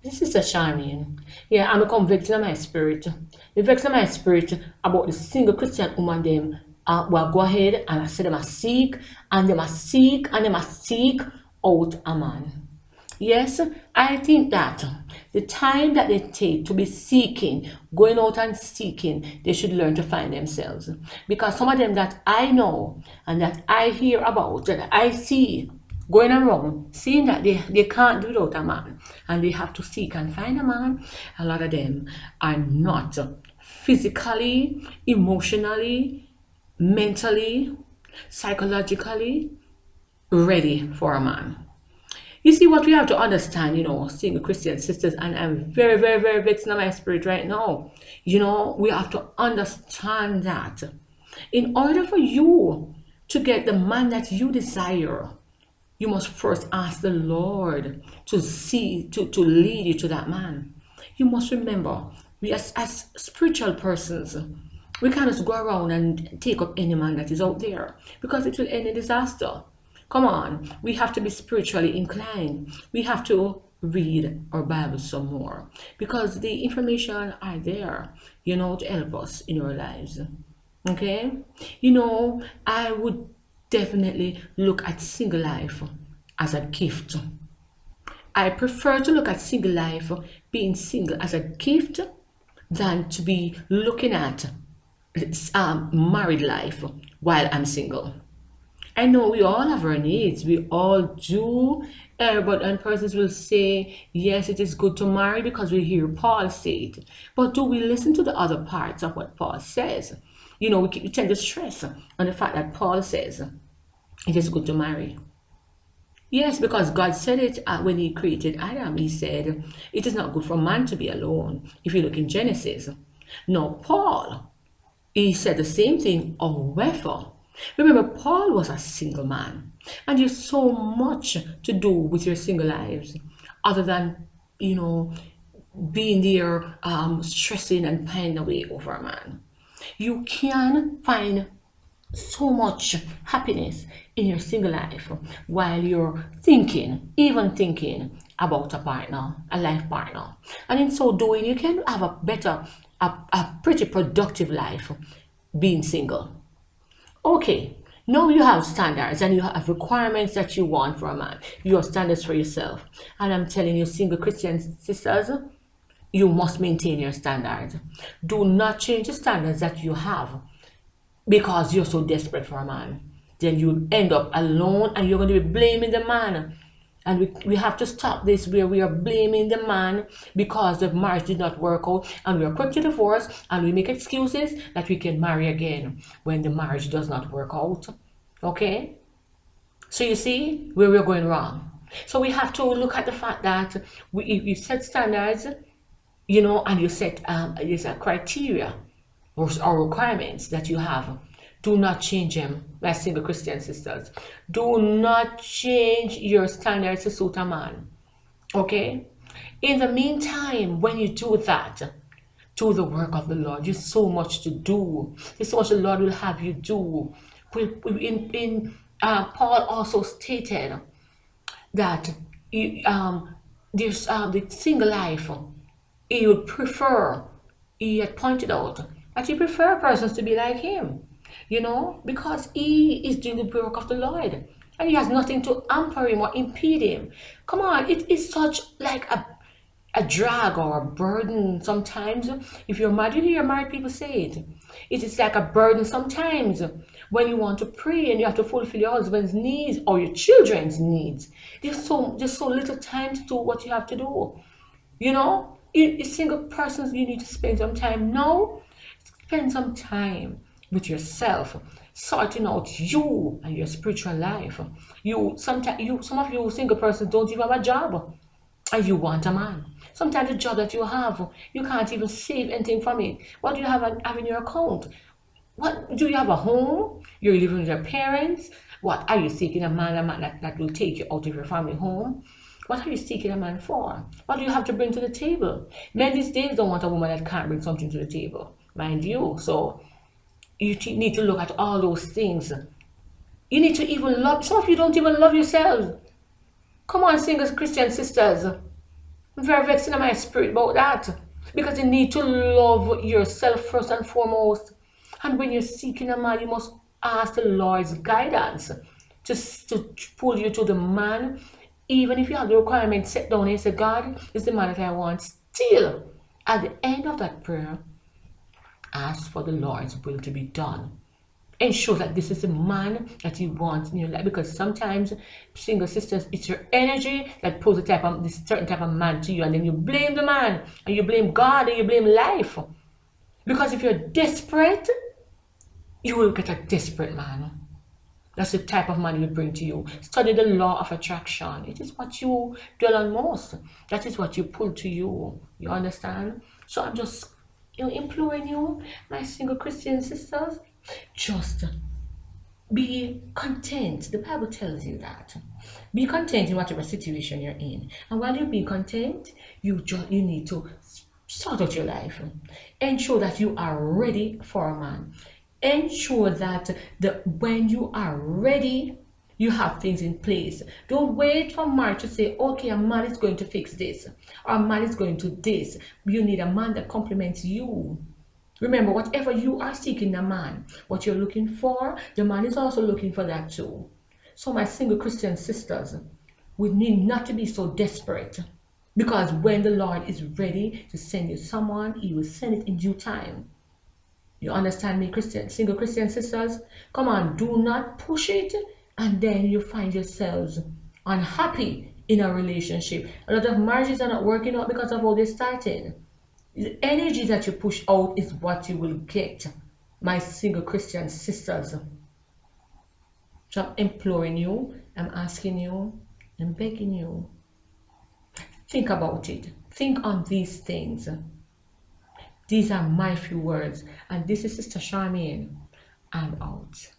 This is Sister Charmaine. Yeah, I'm a convicted in my spirit. The vexed in my spirit about the single Christian woman them will go ahead and I say them a seek and them a seek and them a seek out a man. Yes, I think that the time that they take to be seeking, going out and seeking, they should learn to find themselves. Because some of them that I know and that I hear about, that I see going around, seeing that they can't do without a man and they have to seek and find a man, a lot of them are not physically, emotionally, mentally, psychologically ready for a man. You see, what we have to understand, single Christian sisters, and I'm very, very, very vexed in my spirit right now. We have to understand that in order for you to get the man that you desire, you must first ask the Lord to lead you to that man. You must remember, we as spiritual persons, we can't just go around and take up any man that is out there because it will end in disaster. Come on, we have to be spiritually inclined. We have to read our Bible some more because the information are there, to help us in our lives. Okay? I would definitely look at single life as a gift. I prefer to look at single life, being single, as a gift than to be looking at married life while I'm single. I know we all have our needs. We all do. And persons will say, yes, it is good to marry because we hear Paul say it. But do we listen to the other parts of what Paul says? We tend to stress on the fact that Paul says it is good to marry. Yes, because God said it when he created Adam. He said, it is not good for man to be alone. If you look in Genesis. Now, Paul, he said the same thing. However, remember, Paul was a single man, and there's so much to do with your single lives other than, being there stressing and pining away over a man. You can find so much happiness in your single life while you're even thinking about a partner, a life partner. And in so doing, you can have a pretty productive life being single. Okay, now you have standards and you have requirements that you want for a man. You have standards for yourself. And I'm telling you, single Christian sisters, you must maintain your standards. Do not change the standards that you have because you're so desperate for a man. Then you end up alone and you're going to be blaming the man. And we have to stop this where we are blaming the man because the marriage did not work out and we are quick to divorce and we make excuses that we can marry again when the marriage does not work out. Okay? So you see where we're going wrong. So we have to look at the fact that you set standards, and you set there's a criteria or requirements that you have. Do not change them, my single Christian sisters. Do not change your standards to suit a man. Okay? In the meantime, when you do that, do the work of the Lord. There's so much to do. There's so much the Lord will have you do. Paul also stated that there's the single life. He would prefer, he had pointed out, that he prefer persons to be like him. Because he is doing the work of the Lord and he has nothing to hamper him or impede him. Come on, it is such like a drag or a burden sometimes. If you're married, you hear married people say it. It is like a burden sometimes when you want to pray and you have to fulfill your husband's needs or your children's needs. There's so little time to do what you have to do. Single persons, you need to spend some time. No, spend some time with yourself, sorting out you and your spiritual life. Some of you single persons don't even have a job, and you want a man. Sometimes the job that you have, you can't even save anything from it. What do you have in your account? What do you have a home? You're living with your parents. What are you seeking a man that will take you out of your family home? What are you seeking a man for? What do you have to bring to the table? Men these days don't want a woman that can't bring something to the table, mind you. So you need to look at all those things. You need to even love. Some of you don't even love yourselves. Come on, single Christian sisters. I'm very vexed in my spirit about that. Because you need to love yourself first and foremost. And when you're seeking a man, you must ask the Lord's guidance to pull you to the man. Even if you have the requirement set down and say, God is the man that I want. Still, at the end of that prayer, ask for the Lord's will to be done. Ensure that this is the man that you want in your life, because sometimes, single sisters, it's your energy that pulls this certain type of man to you, and then you blame the man and you blame God and you blame life. Because if you're desperate, you will get a desperate man. That's the type of man you bring to you. Study the law of attraction. It is what you dwell on most. That is what you pull to you. You understand? So I'm just imploring you, my single Christian sisters, just be content. The Bible tells you that. Be content in whatever situation you're in. And while you're being content, you need to sort out your life. Ensure that you are ready for a man. Ensure that when you are ready, you have things in place. Don't wait for marriage to say, okay, a man is going to fix this, or a man is going to this. You need a man that complements you. Remember, whatever you are seeking in a man, what you're looking for, the man is also looking for that too. So my single Christian sisters, we need not to be so desperate, because when the Lord is ready to send you someone, he will send it in due time. You understand me, single Christian sisters? Come on, do not push it, and then you find yourselves unhappy in a relationship. A lot of marriages are not working out because of how they started. The energy that you push out is what you will get, my single Christian sisters. So I'm imploring you, I'm asking you, I'm begging you. Think about it. Think on these things. These are my few words. And this is Sister Charmaine. I'm out.